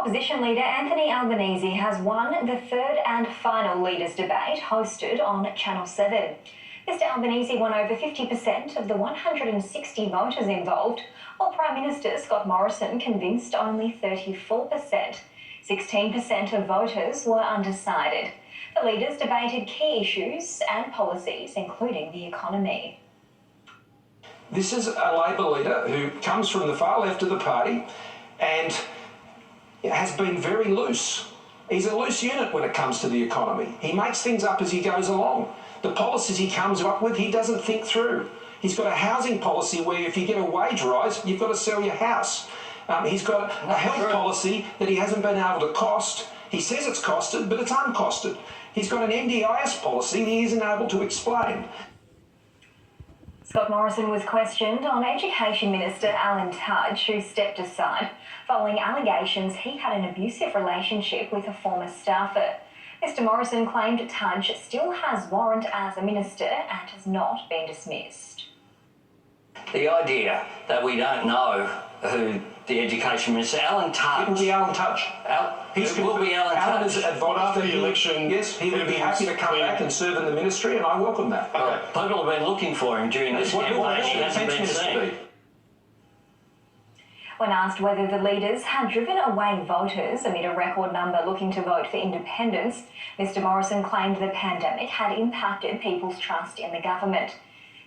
Opposition leader Anthony Albanese has won the third and final leaders' debate hosted on Channel 7. Mr Albanese won over 50% of the 160 voters involved, while Prime Minister Scott Morrison convinced only 34%. 16% of voters were undecided. The leaders debated key issues and policies, including the economy. This is a Labor leader who comes from the far left of the party and has been very loose. He's a loose unit when it comes to the economy. He makes things up as he goes along. The policies he comes up with, he doesn't think through. He's got a housing policy where if you get a wage rise, you've got to sell your house. He's got a health policy that he hasn't been able to cost. He says it's costed, but it's uncosted. He's got an NDIS policy that he isn't able to explain. Scott Morrison was questioned on Education Minister Alan Tudge, who stepped aside following allegations he had an abusive relationship with a former staffer. Mr Morrison claimed Tudge still has warrant as a minister and has not been dismissed. The idea that we don't know who the Education Minister, Alan Tudge... It will be Alan Tudge. It will be Alan Alan Tudge. has advised After the election... Yes, he would be happy to come back and serve in the ministry, and I welcome that. Well, people have been looking for him during this campaign. He hasn't been seen. When asked whether the leaders had driven away voters amid a record number looking to vote for independence, Mr Morrison claimed the pandemic had impacted people's trust in the government.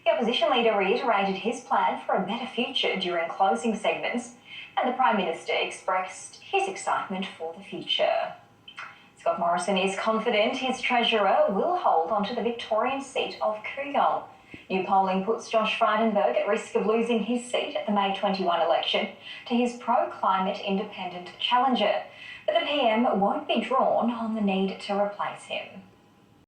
The opposition leader reiterated his plan for a better future during closing segments, and the Prime Minister expressed his excitement for the future. Scott Morrison is confident his treasurer will hold onto the Victorian seat of Kooyong. New polling puts Josh Frydenberg at risk of losing his seat at the May 21 election to his pro-climate independent challenger, but the PM won't be drawn on the need to replace him.